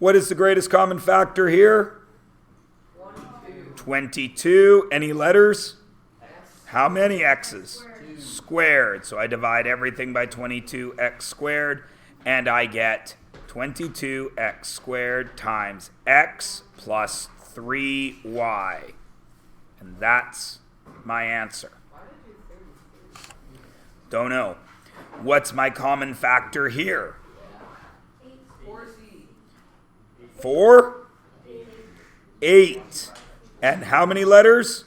What is the greatest common factor here? 22. Any letters? How many x's? Squared. So I divide everything by 22x squared, and I get 22x squared times x plus 3y. And that's my answer. Don't know. What's my common factor here? 4? 8. And how many letters?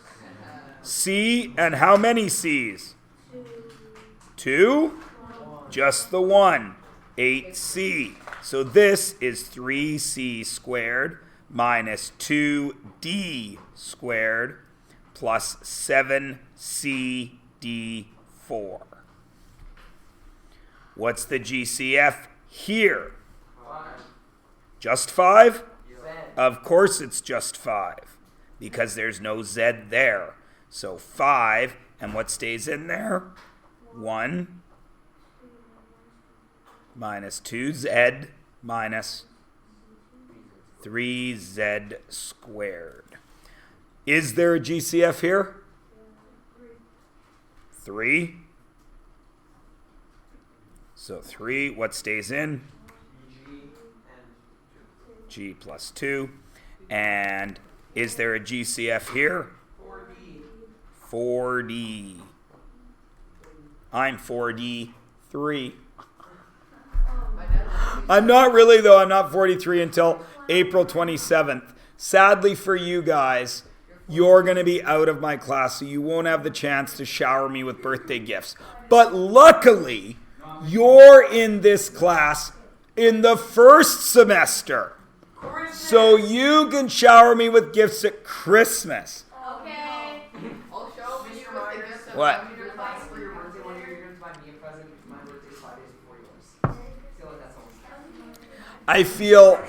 C. And how many C's? 2? Just the one. 8C. So this is 3C squared minus 2D squared plus 7CD4. What's the GCF here? 5. Just 5? Z. Of course it's just 5, because there's no Z there. So 5, and what stays in there? 1 minus 2Z minus 3Z squared. Is there a GCF here? 3. So 3, what stays in? G plus 2. And is there a GCF here? 4D. I'm 4D 3. I'm not really, though. I'm not 43 until April 27th. Sadly for you guys, you're going to be out of my class, so you won't have the chance to shower me with birthday gifts. But luckily, you're in this class in the first semester. So you can shower me with gifts at Christmas. Okay. I'll show you with the gifts. What? For your birthday one year, you're going to buy me a present because my birthday is 5 days before yours. Feel like that's all. I feel...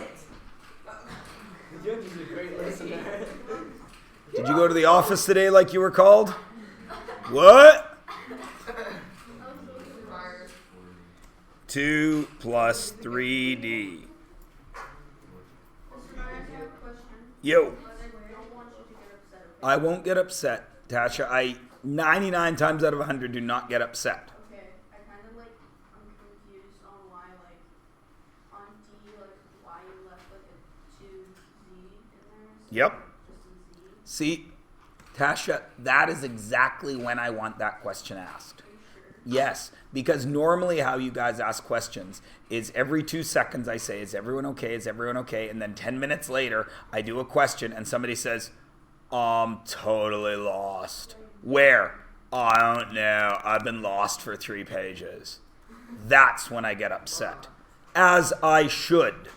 Did you go to the office today like you were called? What? 2 plus 3D. Yo. I won't get upset, Tasha. I 99 times out of 100 do not get upset. Okay, I kind of I'm confused on why on D why you left a 2Z in there. Yep. See, Tasha, that is exactly when I want that question asked. Yes, because normally how you guys ask questions is every 2 seconds I say, is everyone okay? Is everyone okay? And then 10 minutes later, I do a question and somebody says, I'm totally lost. Where? I don't know. I've been lost for 3 pages. That's when I get upset. As I should.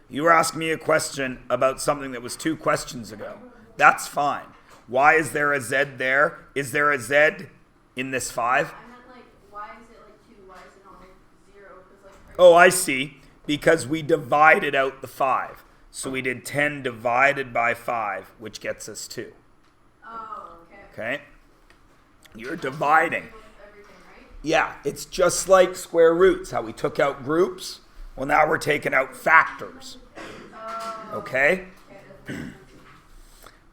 You were asking me a question about something that was 2 questions ago. That's fine. Why is there a Z there? Is there a Z in this 5? Why is it 2? Why is it not 0? Oh, I see. Because we divided out the 5. So we did 10 divided by 5, which gets us 2. Oh, okay. Okay? You're dividing. Everything, right? Yeah, it's just like square roots, how we took out groups. Well, now we're taking out factors. Okay?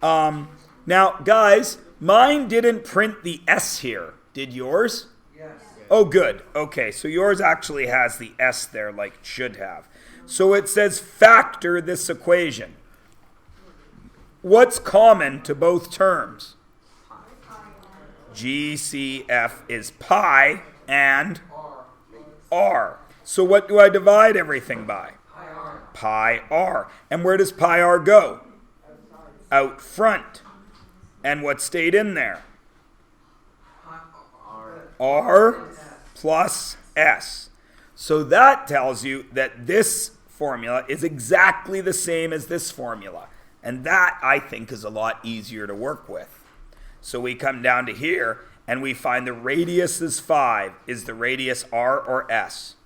Now, guys, mine didn't print the S here. Did yours? Yes. Oh, good. Okay, so yours actually has the S there like it should have. So it says factor this equation. What's common to both terms? GCF is pi and R. So what do I divide everything by? Pi R. And where does pi R go? Out front. And what stayed in there? R plus S. So that tells you that this formula is exactly the same as this formula. And that, I think, is a lot easier to work with. So we come down to here, and we find the radius is 5. Is the radius R or S?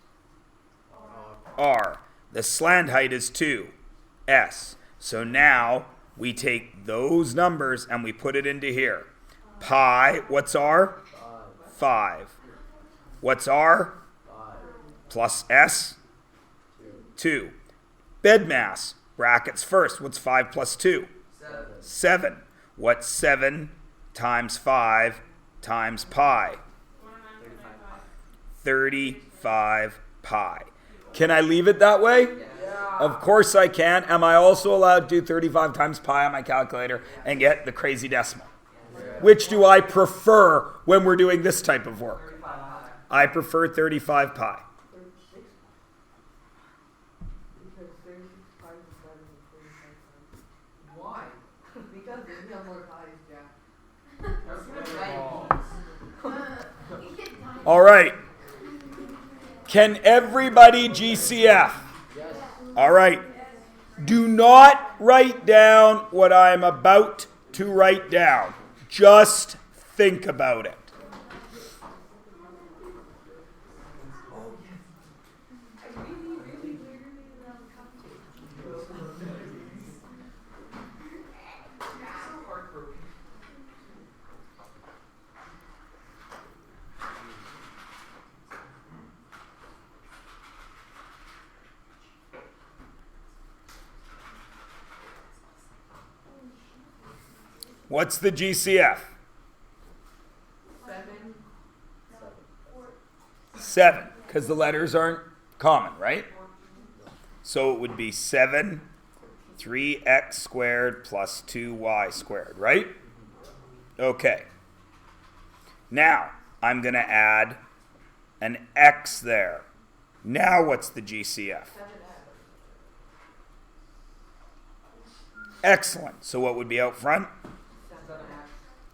R. The slant height is 2. S. So now we take those numbers and we put it into here. Pi, what's R? 5. What's R? Plus S? 2. Bed mass. Brackets first. What's 5 plus 2? 7. What's 7 times 5 times pi? 35 pi. Can I leave it that way? Of course I can. Am I also allowed to do 35 times pi on my calculator and get the crazy decimal? Which do I prefer when we're doing this type of work? I prefer 35 pi. Why? Because there's no more pies, Jack. All right. Can everybody GCF? All right. Do not write down what I'm about to write down. Just think about it. What's the GCF? 7, because the letters aren't common, right? So it would be 7, 3x squared plus 2y squared, right? Okay. Now, I'm going to add an x there. Now what's the GCF? Excellent. So what would be out front?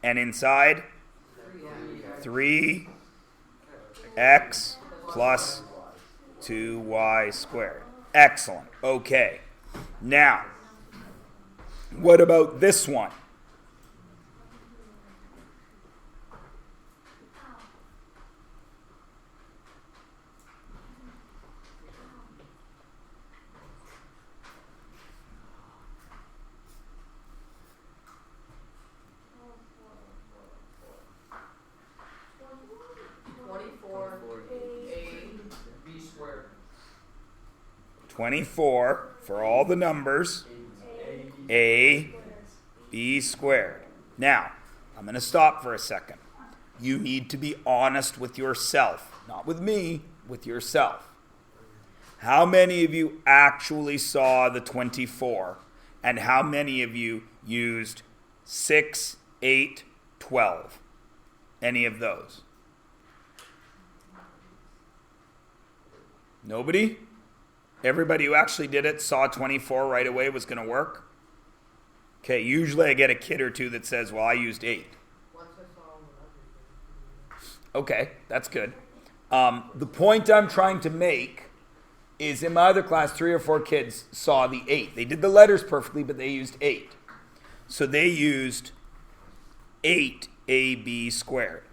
And inside? 3x plus 2y squared. Excellent. Okay. Now, what about this one? B squared. 24 for all the numbers. A, B squared. Now, I'm going to stop for a second. You need to be honest with yourself. Not with me, with yourself. How many of you actually saw the 24? And how many of you used 6, 8, 12? Any of those? Nobody? Everybody who actually did it saw 24 right away was going to work? Okay, usually I get a kid or two that says, well, I used 8. Okay, that's good. The point I'm trying to make is in my other class, 3 or 4 kids saw the 8. They did the letters perfectly, but they used 8. So they used 8ab squared.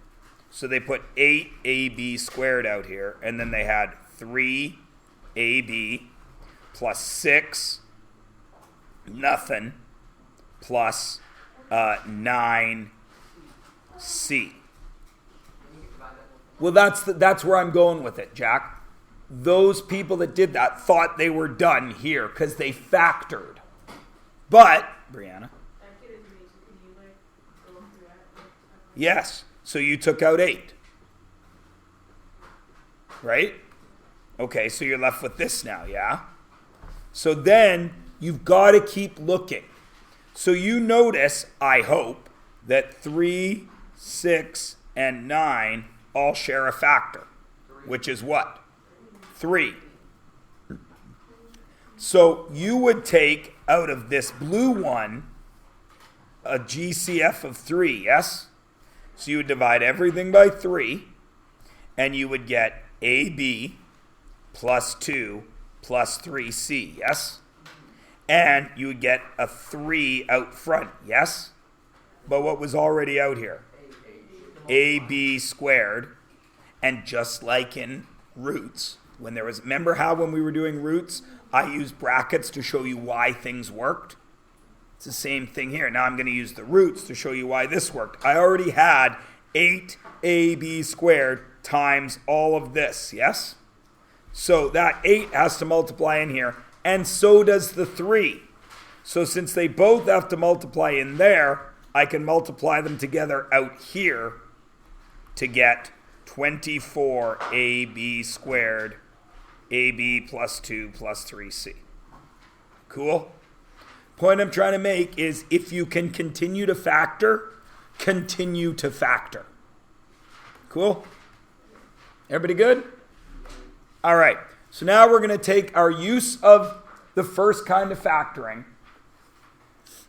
So they put 8ab squared out here, and then they had 3ab plus 6, nothing, plus 9c. Well, that's where I'm going with it, Jack. Those people that did that thought they were done here because they factored. But, Brianna. Yes. So you took out 8. Right? Okay, so you're left with this now, yeah? So then you've got to keep looking. So you notice, I hope, that 3, 6, and 9 all share a factor, which is what? 3. So you would take out of this blue one a GCF of 3, yes? So you would divide everything by 3, and you would get AB plus 2 plus 3C, yes? And you would get a 3 out front, yes? But what was already out here? AB squared. And just like in roots, remember how when we were doing roots, I used brackets to show you why things worked? It's the same thing here. Now I'm going to use the roots to show you why this worked. I already had 8ab squared times all of this, yes? So that 8 has to multiply in here and so does the 3. So since they both have to multiply in there, I can multiply them together out here to get 24ab squared, ab plus 2 plus 3c. Cool? Point I'm trying to make is if you can continue to factor, continue to factor. Cool? Everybody good? All right. So now we're going to take our use of the first kind of factoring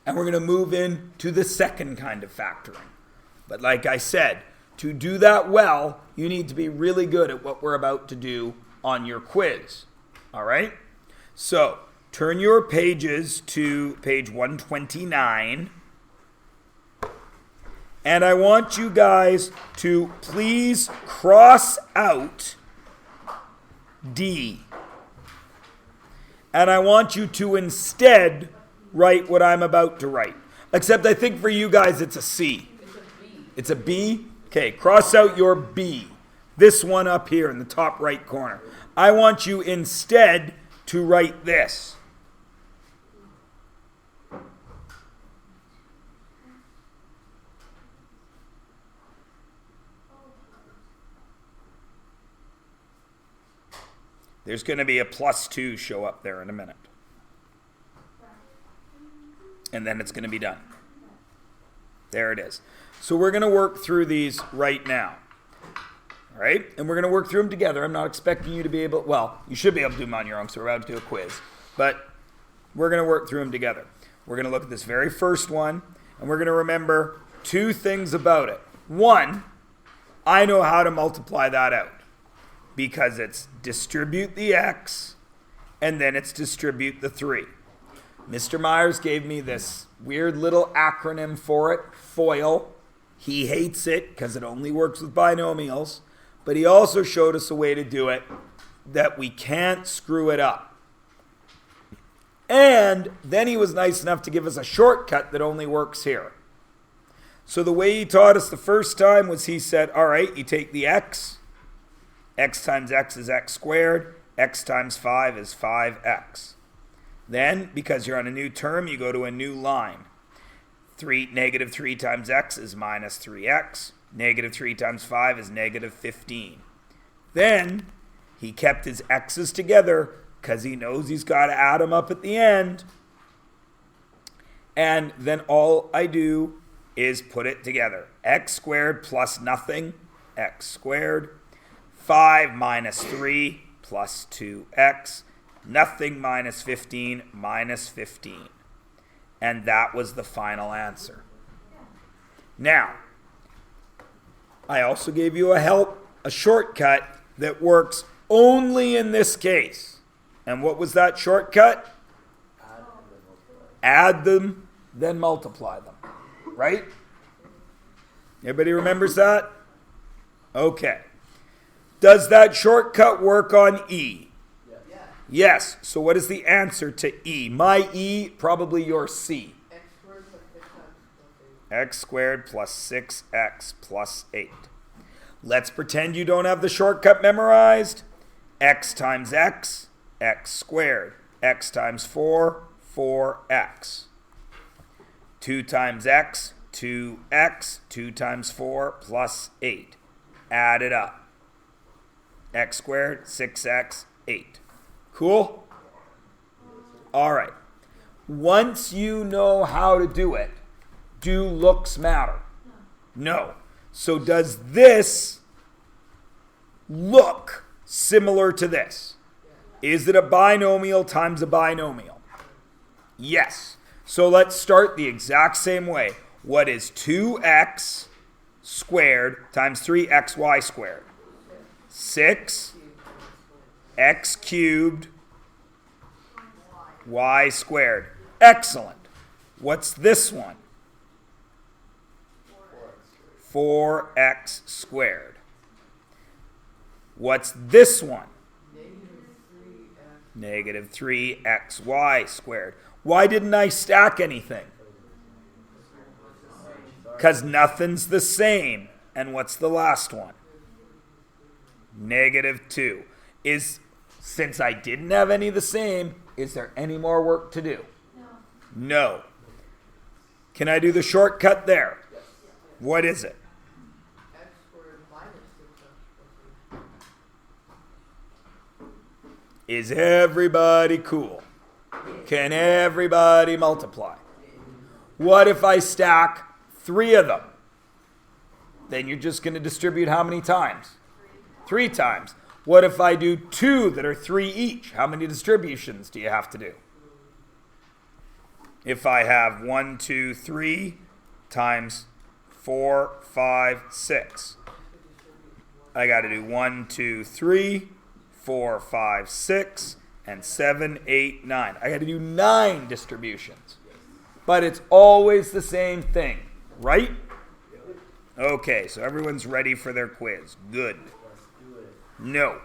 and we're going to move into the second kind of factoring. But like I said, to do that well, you need to be really good at what we're about to do on your quiz. All right? So turn your pages to page 129. And I want you guys to please cross out D. And I want you to instead write what I'm about to write. Except I think for you guys it's a C. It's a B? Okay, cross out your B. This one up here in the top right corner. I want you instead to write this. There's going to be a +2 show up there in a minute. And then it's going to be done. There it is. So we're going to work through these right now. All right? And we're going to work through them together. I'm not expecting you to be able, well, you should be able to do them on your own, so we're about to do a quiz. But we're going to work through them together. We're going to look at this very first one, and we're going to remember 2 things about it. One, I know how to multiply that out. Because it's distribute the x, and then it's distribute the 3. Mr. Myers gave me this weird little acronym for it, FOIL. He hates it because it only works with binomials. But he also showed us a way to do it that we can't screw it up. And then he was nice enough to give us a shortcut that only works here. So the way he taught us the first time was he said, all right, you take the x. X times x is x squared. X times 5 is 5x. Then, because you're on a new term, you go to a new line. Negative 3 times x is minus 3x. Negative 3 times 5 is negative 15. Then, he kept his x's together because he knows he's got to add them up at the end. And then all I do is put it together. X squared plus nothing, x squared. 5 minus 3 plus 2x. Nothing minus 15 minus 15. And that was the final answer. Now, I also gave you a shortcut that works only in this case. And what was that shortcut? Add them, then multiply them. Right? Everybody remembers that? Okay. Does that shortcut work on E? Yeah. Yes. So what is the answer to E? My E, probably your C. X squared plus 6x plus 8. Let's pretend you don't have the shortcut memorized. X times x, x squared. X times 4, 4x. 2 times x, 2x. 2 times 4 plus 8. Add it up. X squared, 6x, 8. Cool? All right. Once you know how to do it, do looks matter? No. So does this look similar to this? Is it a binomial times a binomial? Yes. So let's start the exact same way. What is 2x squared times 3xy squared? 6 x cubed y squared. Excellent. What's this one? 4x squared. What's this one? Negative 3xy squared. Why didn't I stack anything? Because nothing's the same. And what's the last one? Negative 2. Since I didn't have any of the same, Is there any more work to do? No. No. Can I do the shortcut there? What is it? X squared minus 6x plus 3. Is everybody cool? Can everybody multiply? What if I stack 3 of them? Then you're just going to distribute how many times? 3 times. What if I do 2 that are 3 each? How many distributions do you have to do? If I have 1, 2, 3 times 4, 5, 6. I got to do 1, 2, 3, 4, 5, 6, and 7, 8, 9. I got to do 9 distributions. But it's always the same thing, right? Okay, so everyone's ready for their quiz. Good. No.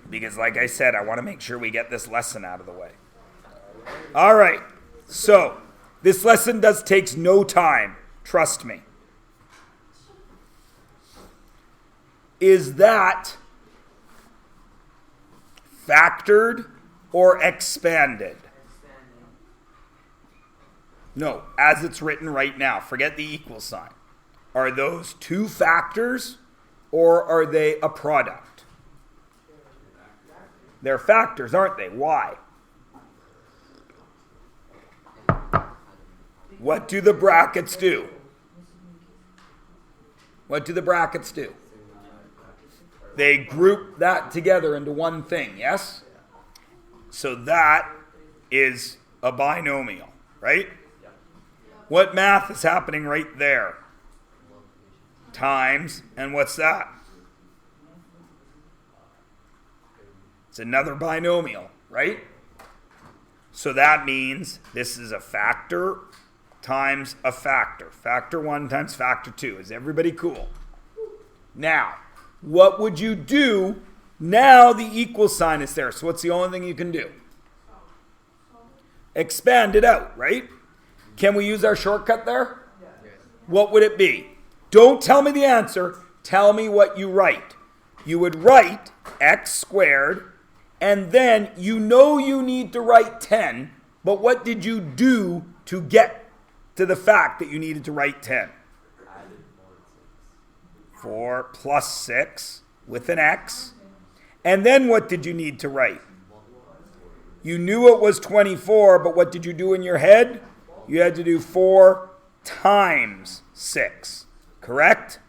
Because like I said, I want to make sure we get this lesson out of the way. All right. So, this lesson takes no time. Trust me. Is that factored or expanded? No, as it's written right now. Forget the equal sign. Are those 2 factors or are they a product? They're factors, aren't they? Why? What do the brackets do? What do the brackets do? They group that together into one thing, yes? So that is a binomial, right? What math is happening right there? Times, and what's that? It's another binomial, right? So that means this is a factor times a factor. Factor 1 times factor 2. Is everybody cool? Now, what would you do? Now the equal sign is there. So what's the only thing you can do? Expand it out, right? Can we use our shortcut there? What would it be? Don't tell me the answer. Tell me what you write. You would write x squared, and then you know you need to write 10, but what did you do to get to the fact that you needed to write 10? 4 plus 6 with an x. And then what did you need to write? You knew it was 24, but what did you do in your head? You had to do 4 times 6. Correct?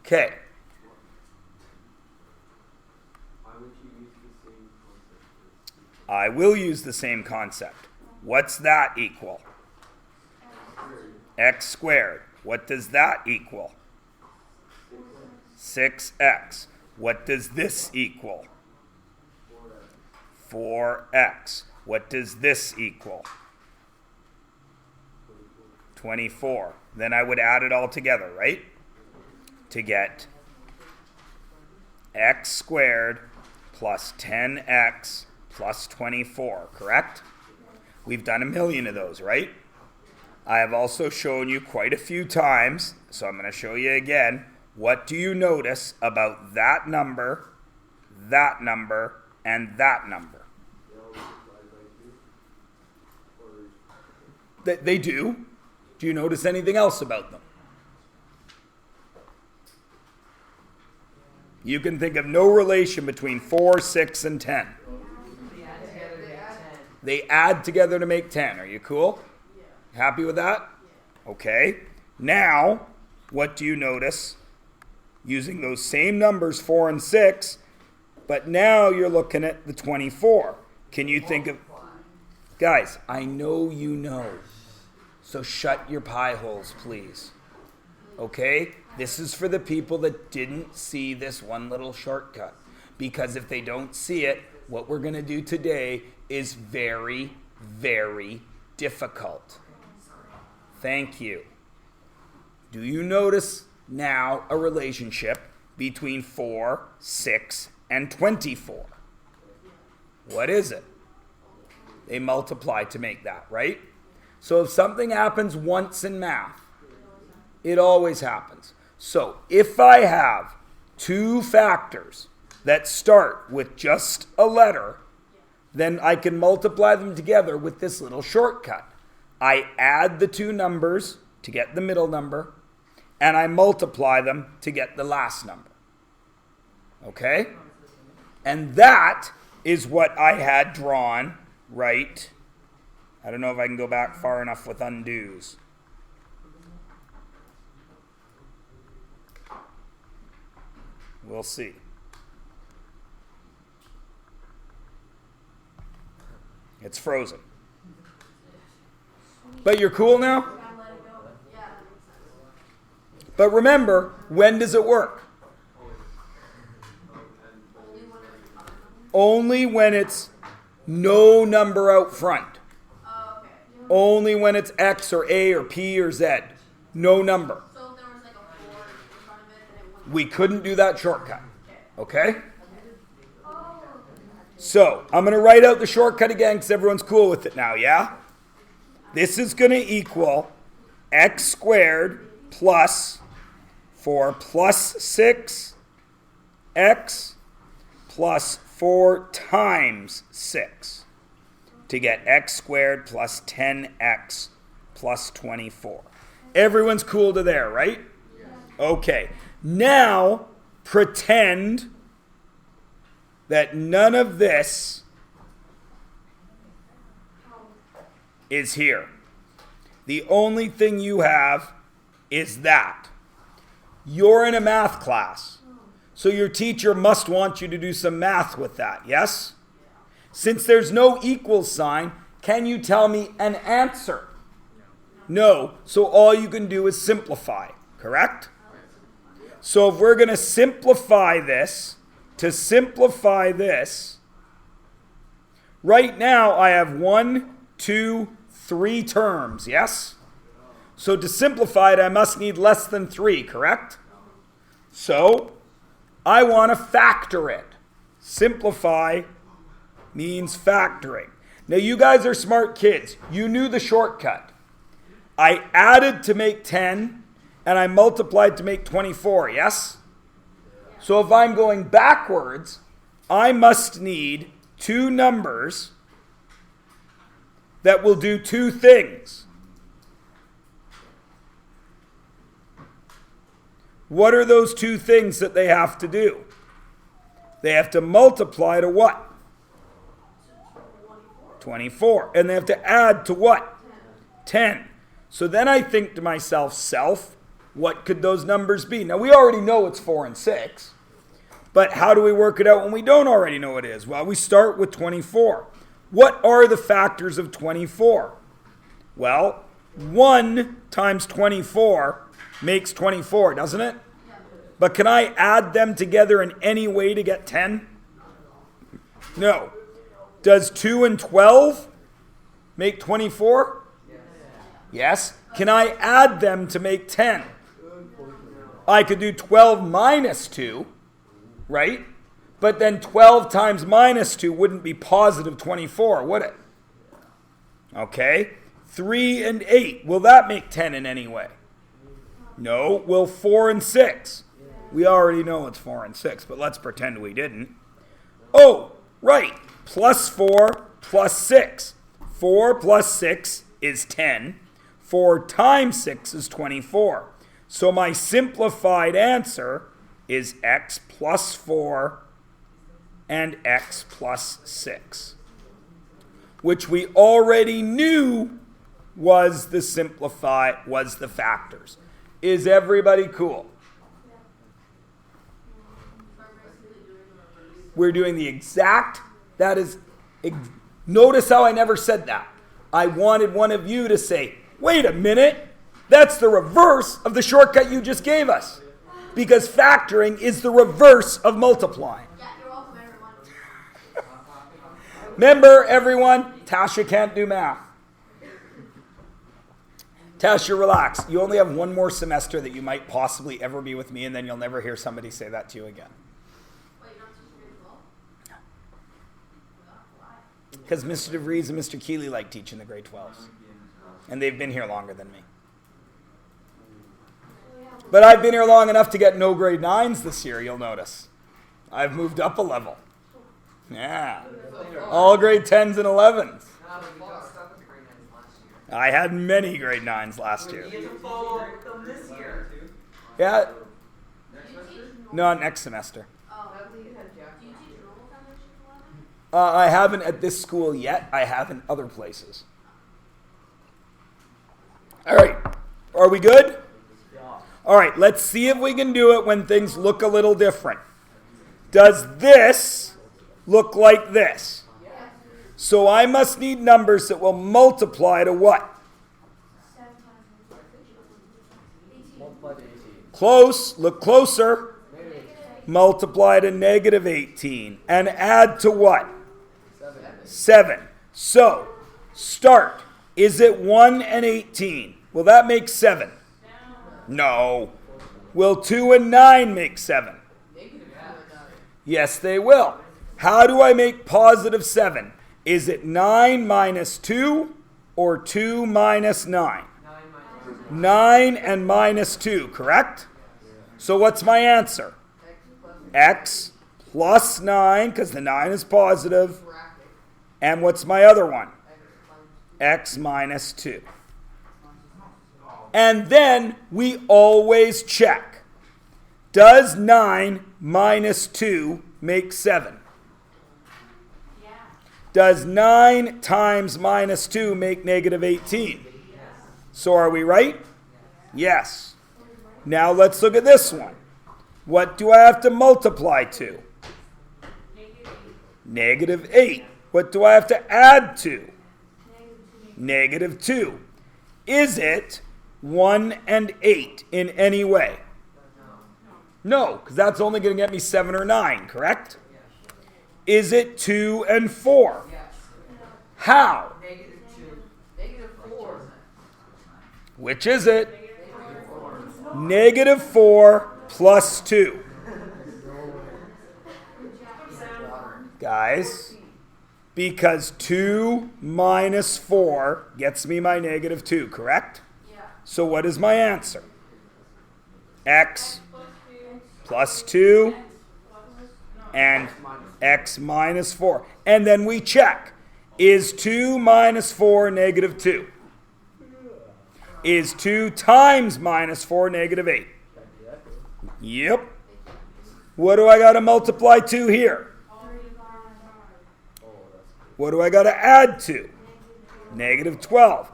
Okay. I will use the same concept. What's that equal? X squared. What does that equal? 6x. What does this equal? 4x. What does this equal? 24. Then I would add it all together, right? To get x squared plus 10x plus 24, correct? We've done a million of those, right? I have also shown you quite a few times, so I'm going to show you again. What do you notice about that number, and that number? They do. Do you notice anything else about them? You can think of no relation between 4, 6, and 10. They add together to make 10. Are you cool? Happy with that? Okay. Now, what do you notice? Using those same numbers, 4 and 6, but now you're looking at the 24. Can you think of... Guys, I know you know. So shut your pie holes, please. Okay? This is for the people that didn't see this one little shortcut. Because if they don't see it, what we're going to do today is very, very difficult. Thank you. Do you notice now a relationship between 4, 6, and 24? What is it? They multiply to make that, right? So if something happens once in math, it always happens. So if I have two factors that start with just a letter, then I can multiply them together with this little shortcut. I add the two numbers to get the middle number, and I multiply them to get the last number. Okay? And that is what I had drawn, right? I don't know if I can go back far enough with undos. We'll see. It's frozen. But you're cool now? I let it go. Yeah, that makes sense. But remember, when does it work? Only when it's Only when it's no number out front. Oh, okay. Only when it's X or A or P or Z. No number. So if there was like a 4 in front of it, then it wouldn't. We couldn't do that shortcut. Okay? So, I'm going to write out the shortcut again because everyone's cool with it now, yeah? This is going to equal x squared plus 4 plus 6x plus 4 times 6 to get x squared plus 10x plus 24. Everyone's cool to there, right? Okay. Now, pretend that none of this is here. The only thing you have is that. You're in a math class, so your teacher must want you to do some math with that, yes? Since there's no equal sign, can you tell me an answer? No, so all you can do is simplify, correct? So if we're going to simplify this, right now I have 1, 2, 3 terms, yes? So to simplify it, I must need less than 3, correct? So I want to factor it. Simplify means factoring. Now you guys are smart kids. You knew the shortcut. I added to make 10, and I multiplied to make 24, yes? So if I'm going backwards, I must need two numbers that will do two things. What are those two things that they have to do? They have to multiply to what? 24. And they have to add to what? 10. So then I think to myself, what could those numbers be? Now, we already know it's 4 and 6. But how do we work it out when we don't already know what it is? Well, we start with 24. What are the factors of 24? Well, 1 times 24 makes 24, doesn't it? But can I add them together in any way to get 10? No. Does 2 and 12 make 24? Yes. Can I add them to make 10? I could do 12 minus 2, right? But then 12 times minus 2 wouldn't be positive 24, would it? Okay. 3 and 8, will that make 10 in any way? No. Will 4 and 6? We already know it's 4 and 6, but let's pretend we didn't. Oh, right. Plus 4 plus 6. 4 plus 6 is 10. 4 times 6 is 24. So my simplified answer is x plus 4 and x plus 6, which we already knew was the factors. Is everybody cool? We're doing the exact, notice how I never said that. I wanted one of you to say, wait a minute, that's the reverse of the shortcut you just gave us. Because factoring is the reverse of multiplying. Yeah, you're welcome, everyone. Remember, everyone, Tasha can't do math. Tasha, relax. You only have one more semester that you might possibly ever be with me, and then you'll never hear somebody say that to you again. Wait, you're not teaching grade 12? Why? Because Mr. DeVries and Mr. Keeley like teaching the grade 12s. And they've been here longer than me. But I've been here long enough to get no grade 9s this year, you'll notice. I've moved up a level. Yeah. All grade 10s and 11s. I had many grade 9s last year. You get to follow them this year. Yeah. No, next semester. Do you teach normal foundation 11? I haven't at this school yet. I have in other places. All right. Are we good? All right. Let's see if we can do it when things look a little different. Does this look like this? So I must need numbers that will multiply to what? Close. Look closer. Multiply to negative 18. And add to what? 7. So, start. Is it 1 and 18? Will that make 7? No. Will 2 and 9 make 7? Yes, they will. How do I make positive 7? Is it 9 minus 2 or 2 minus 9? 9 and minus 2, correct? So what's my answer? X plus 9, because the 9 is positive. And what's my other one? X minus 2. And then we always check. Does 9 minus 2 make 7? Does 9 times minus 2 make negative 18? So are we right? Yes. Now let's look at this one. What do I have to multiply to? Negative 8. What do I have to add to? Negative 2. Is it 1 and 8 in any way? No, because that's only going to get me 7 or 9, correct? Is it 2 and 4? How? Negative 4. Which is it? Negative 4 plus 2. Guys, because 2 minus 4 gets me my negative 2, correct? So what is my answer? X plus 2 and X minus 4. And then we check. Is 2 minus 4 negative 2? Is 2 times minus 4 negative 8? Yep. What do I got to multiply to here? What do I got to add to? Negative 12.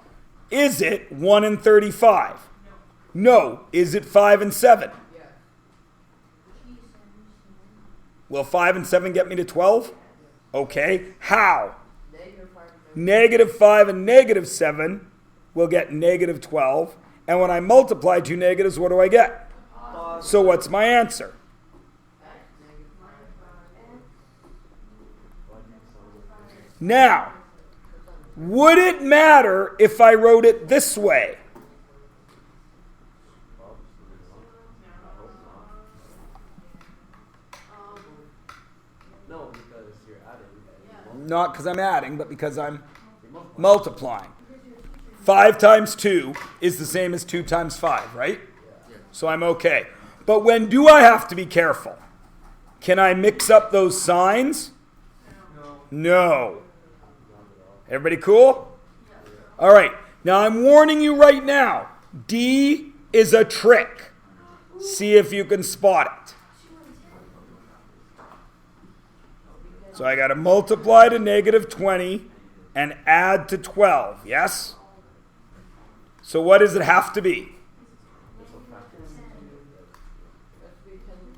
Is it 1 and 35? No. Is it 5 and 7? Will 5 and 7 get me to 12? Okay. How? Negative 5 and negative 7 will get negative 12. And when I multiply two negatives, what do I get? So what's my answer? Now, would it matter if I wrote it this way? No, because you're adding. Not because I'm adding, but because I'm multiplying. 5 times 2 is the same as 2 times 5, right? So I'm okay. But when do I have to be careful? Can I mix up those signs? No. Everybody cool? All right. Now I'm warning you right now. D is a trick. See if you can spot it. So I got to multiply to negative 20 and add to 12. Yes? So what does it have to be?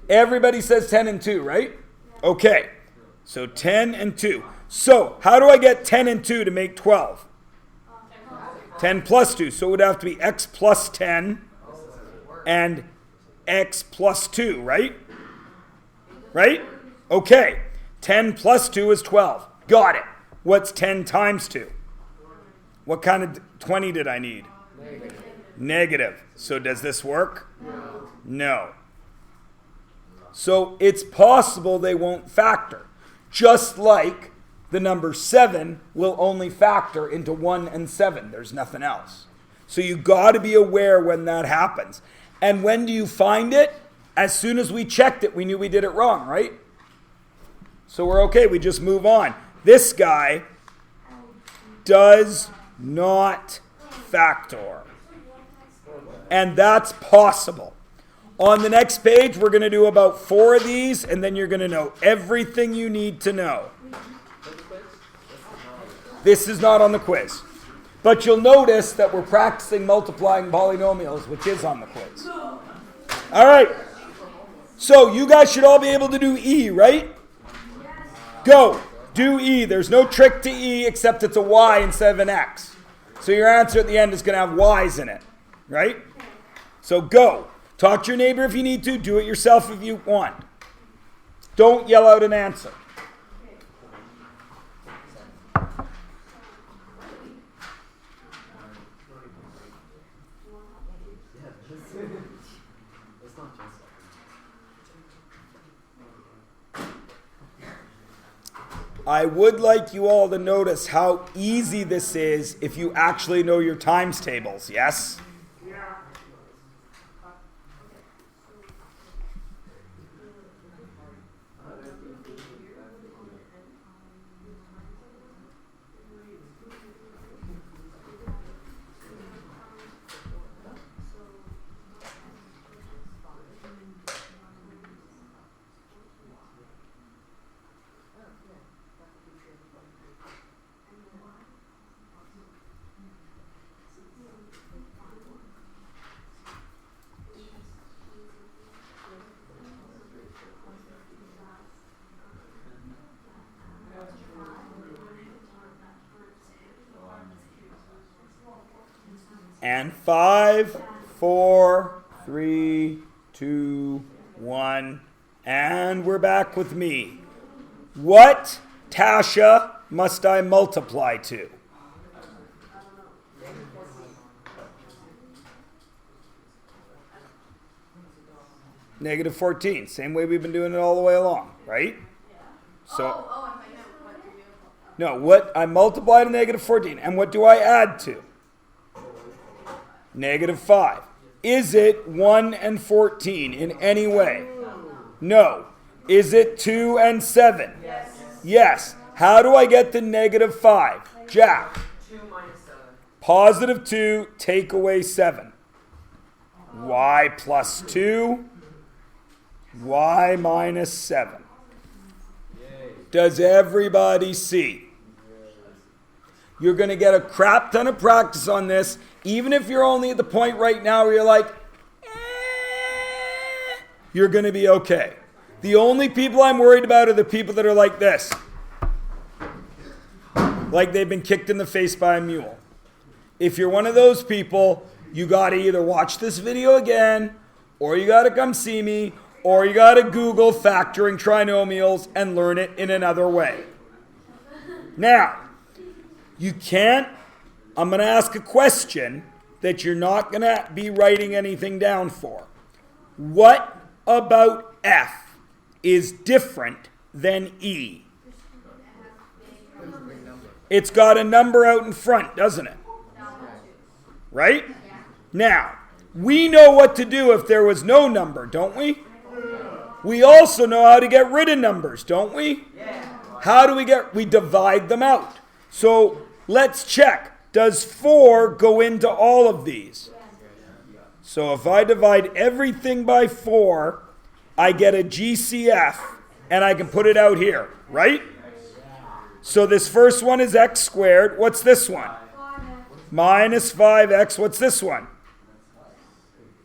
Everybody says 10 and 2, right? Okay. So 10 and 2. So how do I get 10 and 2 to make 12? 10 plus 2. So it would have to be x plus 10 and x plus 2, right? Right? Okay. 10 plus 2 is 12. Got it. What's 10 times 2? What kind of 20 did I need? Negative. So does this work? No. So it's possible they won't factor. Just like the number 7 will only factor into 1 and 7. There's nothing else. So you got to be aware when that happens. And when do you find it? As soon as we checked it, we knew we did it wrong, right? So we're okay. We just move on. This guy does not factor. And that's possible. On the next page, we're going to do about 4 of these, and then you're going to know everything you need to know. This is not on the quiz. But you'll notice that we're practicing multiplying polynomials, which is on the quiz. All right. So you guys should all be able to do E, right? Go. Do E. There's no trick to E except it's a Y instead of an X. So your answer at the end is going to have Y's in it, right? So go. Talk to your neighbor if you need to. Do it yourself if you want. Don't yell out an answer. I would like you all to notice how easy this is if you actually know your times tables, yes? And 5, 4, 3, 2, 1, and we're back with me. What, Tasha, must I multiply to? Negative 14. Same way we've been doing it all the way along, right? So, no, what I multiply to negative 14. And what do I add to? Negative 5. Is it 1 and 14 in any way? No. Is it 2 and 7? Yes. Yes. How do I get to negative 5? Jack. 2 minus 7. Positive 2, take away 7. Y plus 2. Y minus 7. Does everybody see? You're going to get a crap ton of practice on this, even if you're only at the point right now where you're like, you're going to be okay. The only people I'm worried about are the people that are like this. Like they've been kicked in the face by a mule. If you're one of those people, you got to either watch this video again, or you got to come see me, or you got to Google factoring trinomials and learn it in another way. Now, you can't, I'm going to ask a question that you're not going to be writing anything down for. What about F is different than E? It's got a number out in front, doesn't it? Right? Now, we know what to do if there was no number, don't we? We also know how to get rid of numbers, don't we? How do we divide them out. So let's check. Does 4 go into all of these? So if I divide everything by 4, I get a GCF, and I can put it out here, right? So this first one is x squared. What's this one? Minus 5x. What's this one?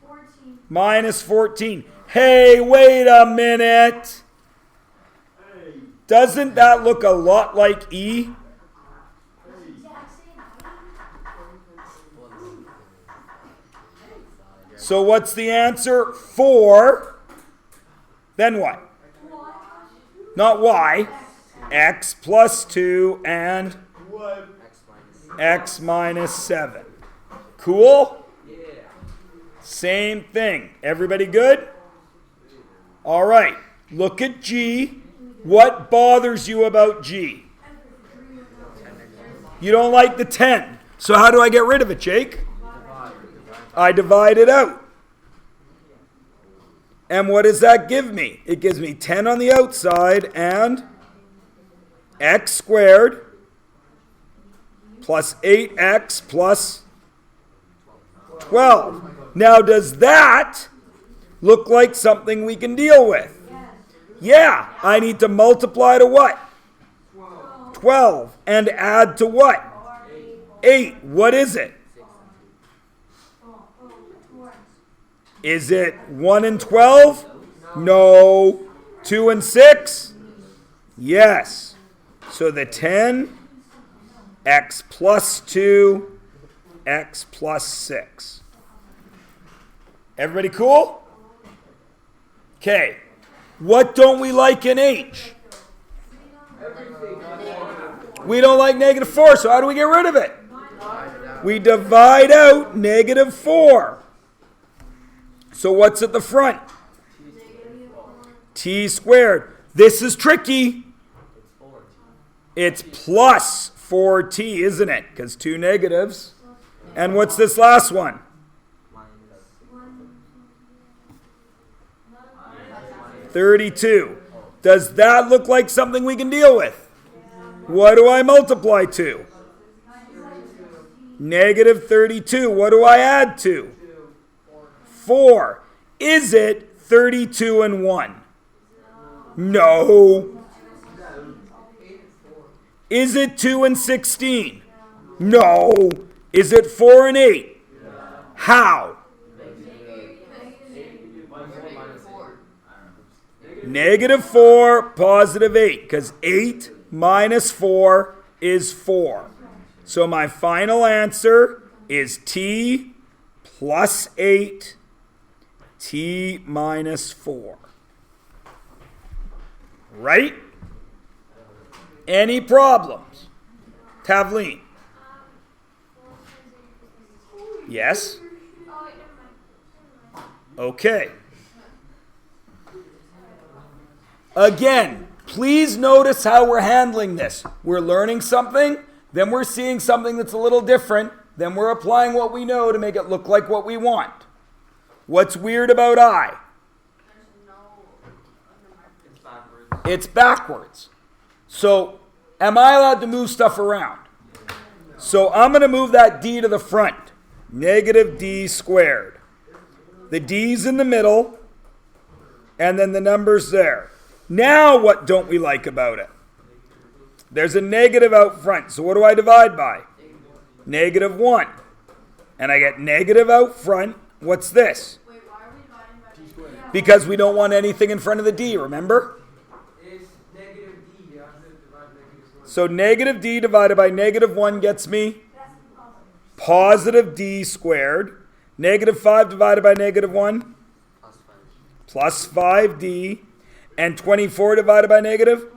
14. Minus 14. Hey, wait a minute. Doesn't that look a lot like E? So what's the answer? 4. Then what? Not y. X plus 2 and x minus 7. Cool? Same thing. Everybody good? All right. Look at G. What bothers you about G? You don't like the 10. So how do I get rid of it, Jake? I divide it out. And what does that give me? It gives me 10 on the outside and x squared plus 8x plus 12. Now, does that look like something we can deal with? Yeah, I need to multiply to what? 12. And add to what? 8. What is it? Is it 1 and 12? No. 2 and 6? Yes. So the 10, x plus 2, x plus 6. Everybody cool? Okay. What don't we like in H? We don't like negative 4, so how do we get rid of it? We divide out negative 4. So what's at the front? T squared. This is tricky. It's plus 4t, isn't it? Because 2 negatives. And what's this last one? 32. Does that look like something we can deal with? What do I multiply to? Negative 32. What do I add to? 4. Is it 32 and 1? No. Is it 2 and 16? No. Is it 4 and 8? How? Negative 4, positive 8. Because 8 minus 4 is 4. So my final answer is t plus 8, t minus 4. Right? Any problems? Tavleen? Yes? Okay. Again, please notice how we're handling this. We're learning something, then we're seeing something that's a little different, then we're applying what we know to make it look like what we want. What's weird about I? It's backwards. So, am I allowed to move stuff around? So, I'm going to move that d to the front. Negative d squared. The d's in the middle, and then the number's there. Now, what don't we like about it? There's a negative out front. So, what do I divide by? Negative 1. And I get negative out front. What's this? Wait, why are we dividing by negative? Because we don't want anything in front of the d, remember? It's negative d. You have to divide negative 1. So negative d divided by negative 1 gets me positive d squared. Negative 5 divided by negative 1? Plus 5d. And 24 divided by negative?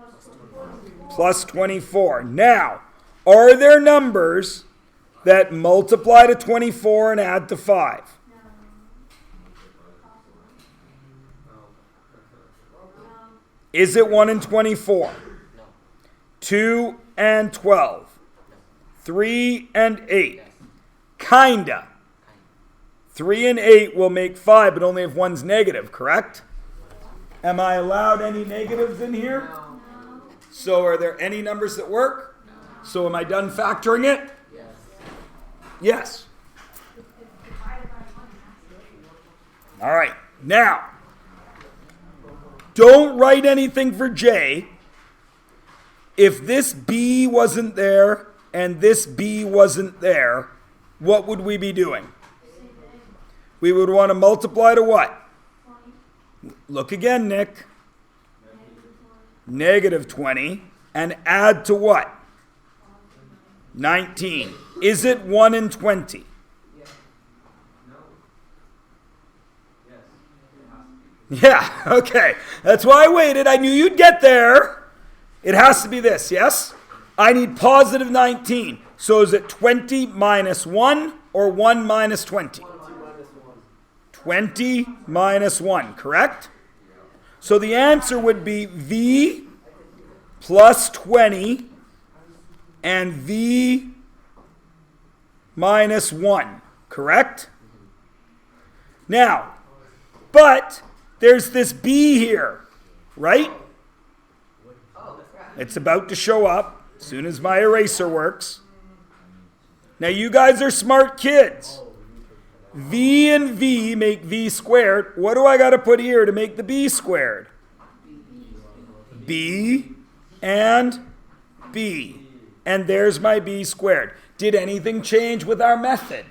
Plus 24. Now, are there numbers that multiply to 24 and add to 5? Is it 1 and 24? 2 and 12? 3 and 8? Kinda. 3 and 8 will make 5, but only if one's negative, correct? Am I allowed any negatives in here? No. So are there any numbers that work? So am I done factoring it? Yes. All right. Now, don't write anything for J. If this B wasn't there and this B wasn't there, what would we be doing? We would want to multiply to what? Look again, Nick. Negative 20. And add to what? 19. Is it 1 and 20? Yeah, okay. That's why I waited. I knew you'd get there. It has to be this, yes? I need positive 19. So is it 20 minus 1 or 1 minus 20? 20 minus 1, correct? So the answer would be V plus 20 and V minus 1, correct? Now, but There's this b here, right? Oh, crap. It's about to show up as soon as my eraser works. Now you guys are smart kids. V and V make V squared. What do I got to put here to make the B squared? B and B. And there's my B squared. Did anything change with our method?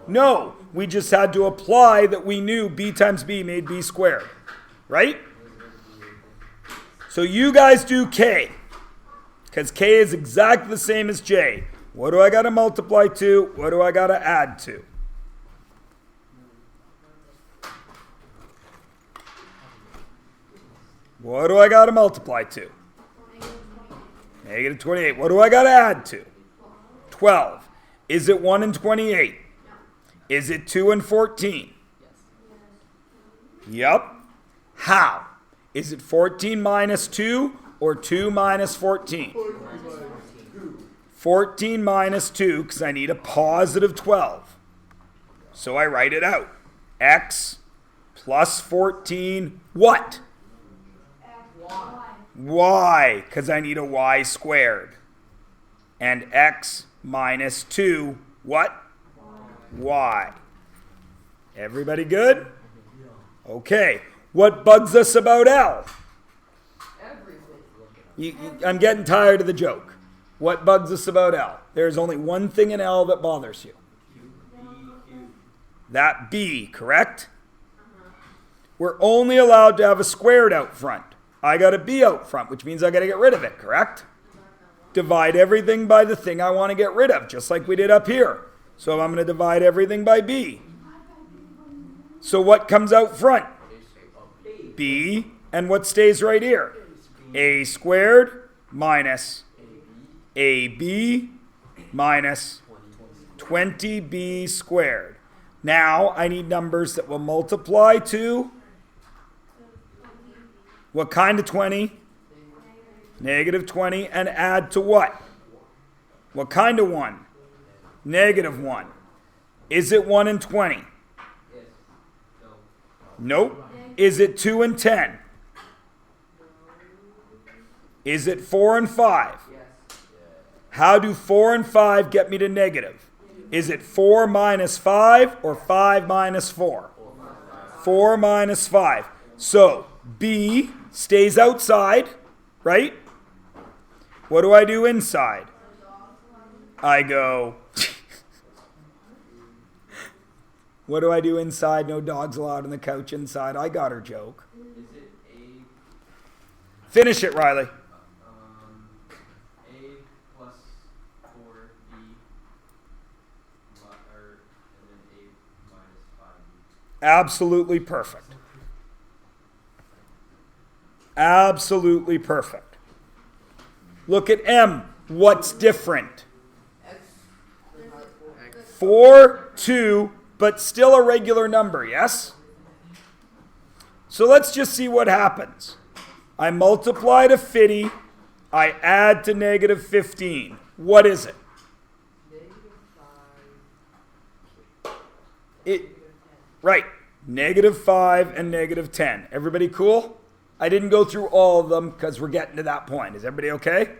No. We just had to apply that we knew B times B made B squared. Right? So you guys do K. Because K is exactly the same as J. What do I got to multiply to? What do I got to add to? What do I got to multiply to? Negative 28. What do I got to add to? 12. Is it 1 and 28? Is it 2 and 14? Yep. How? Is it 14 minus 2 or 2 minus 14? 14 minus 2, because I need a positive 12. So I write it out. X plus 14, what? Y, because I need a y squared. And x minus 2, what? Y. Everybody good? Okay. What bugs us about L? I'm getting tired of the joke. What bugs us about L? There's only one thing in L that bothers you. That B, correct? We're only allowed to have a squared out front. I got a B out front, which means I got to get rid of it, correct? Divide everything by the thing I want to get rid of, just like we did up here. So I'm going to divide everything by B. So what comes out front? B, and what stays right here? A squared minus AB minus 20B squared. Now I need numbers that will multiply to what kind of 20? Negative 20, and add to what? What kind of 1? Negative 1. Is it 1 and 20? Nope. Is it 2 and 10? Is it 4 and 5? How do 4 and 5 get me to negative? Is it 4 minus 5 or 5 minus 4? 4 minus 5. So B stays outside, right? What do I do inside? I go, what do I do inside? No dogs allowed on the couch inside. I got her joke. Is it A? Finish it, Riley. A plus 4B, and then A minus 5B. Absolutely perfect. Absolutely perfect. Look at M. What's different? 4, 2, but still a regular number, yes? So let's just see what happens. I multiply to 50. I add to negative 15. What is it? Right. Negative 5 and negative 10. Everybody cool? I didn't go through all of them because we're getting to that point. Is everybody okay?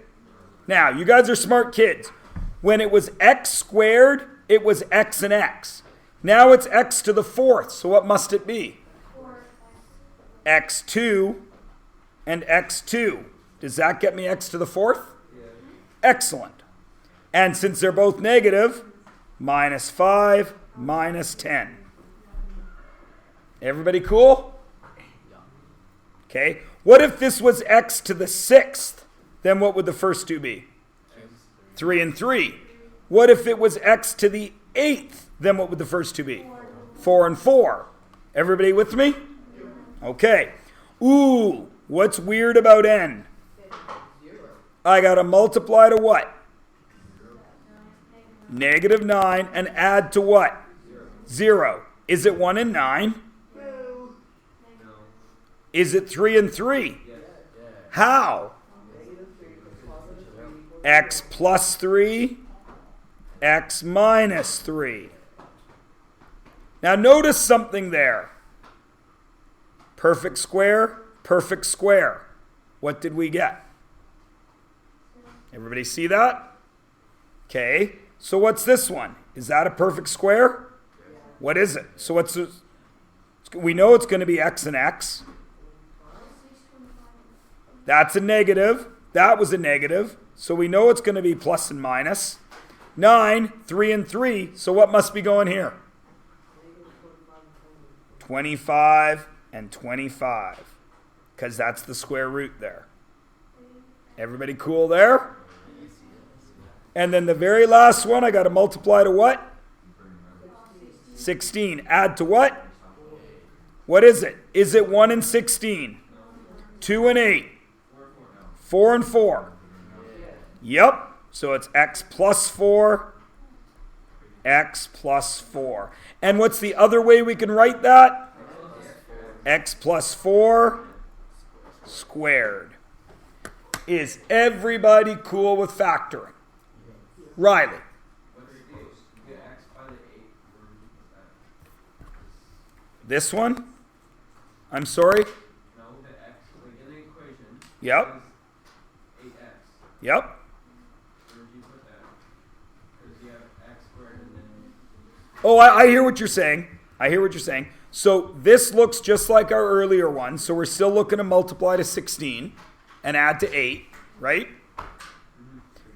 Now, you guys are smart kids. When it was x squared, it was x and x. Now it's x to the 4th. So what must it be? x2 and x2. Does that get me x to the 4th? Yeah. Excellent. And since they're both negative, minus 5, minus 10. Everybody cool? Okay. What if this was x to the 6th? Then what would the first two be? 3 and 3. What if it was x to the 8th? Then what would the first two be? 4 and 4. Everybody with me? Okay. Ooh, what's weird about n? I got to multiply to what? Negative 9 and add to what? 0. Is it 1 and 9? No. Is it 3 and 3? Yes. How? X plus 3, x minus 3. Now notice something there. Perfect square, perfect square. What did we get? Everybody see that? Okay, so what's this one? Is that a perfect square? What is it? So we know it's going to be x and x. That's a negative. That was a negative. So we know it's going to be plus and minus. 9, 3, and 3. So what must be going here? 25 and 25. Because that's the square root there. Everybody cool there? And then the very last one, I got to multiply to what? 16. Add to what? What is it? Is it 1 and 16? 2 and 8? 4 and 4? Yep. So it's x plus 4, x plus 4. And what's the other way we can write that? X plus 4 squared. Is everybody cool with factoring? Riley. This one? I'm sorry? No, the x, like in the equation. Yep. Is 8x. Yep. Where did you put that? Because you have x squared and then... Oh, I hear what you're saying. I hear what you're saying. So this looks just like our earlier one. So we're still looking to multiply to 16 and add to 8, right?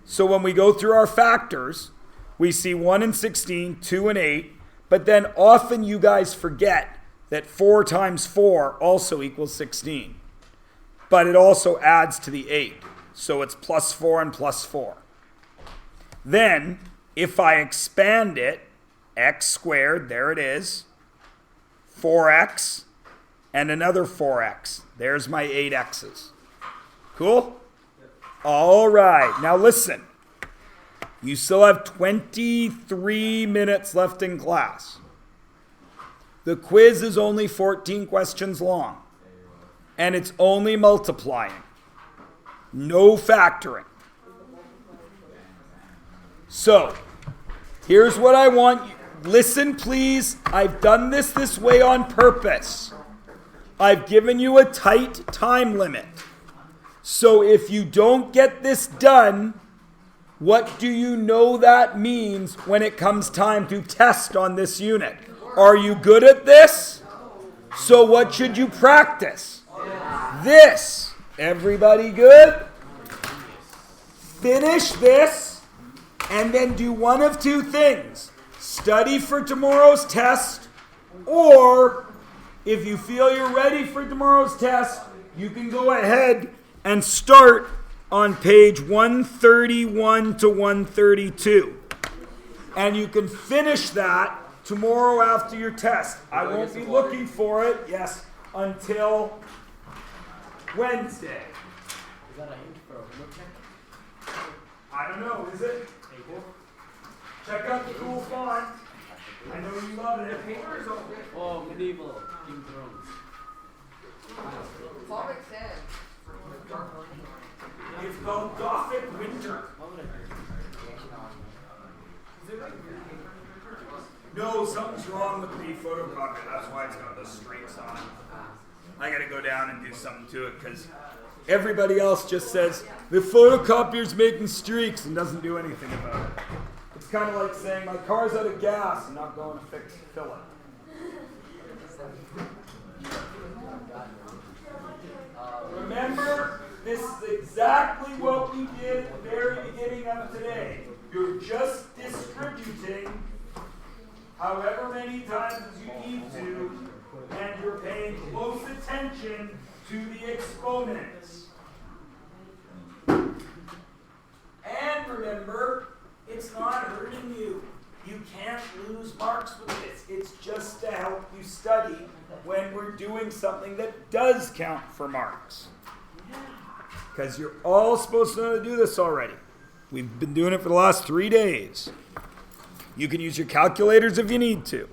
So when we go through our factors, we see 1 and 16, 2 and 8. But then often you guys forget that 4 times 4 also equals 16. But it also adds to the 8. So it's plus 4 and plus 4. Then, if I expand it, x squared, there it is, 4x, and another 4x. There's my 8 x's. Cool? All right. Now listen. You still have 23 minutes left in class. The quiz is only 14 questions long. And it's only multiplying. No factoring. So, here's what I want you. Listen, please. I've done this way on purpose. I've given you a tight time limit. So if you don't get this done, what do you know that means when it comes time to test on this unit? Are you good at this? So what should you practice? This. Everybody good? Finish this and then do one of two things. Study for tomorrow's test, or if you feel you're ready for tomorrow's test, you can go ahead and start on page 131 to 132. And you can finish that tomorrow after your test. I won't be looking for it, yes, until Wednesday. Is that a hint for a homework check? I don't know, is it? Check out the cool font. I know you love it. Papers over. Oh, medieval Game of Thrones. It's all like sand. It's called Gothic Winter. What would I do? No, something's wrong with the photocopier. That's why it's got those streaks on it. I gotta go down and do something to it because everybody else just says the photocopier's making streaks and doesn't do anything about it. It's kind of like saying my car's out of gas and not going to fill it. Remember, this is exactly what we did at the very beginning of today. You're just distributing however many times as you need to, and you're paying close attention to the exponents. And remember, it's not hurting you. You can't lose marks with this. It's just to help you study when we're doing something that does count for marks. Because you're all supposed to know to do this already. We've been doing it for the last 3 days. You can use your calculators if you need to.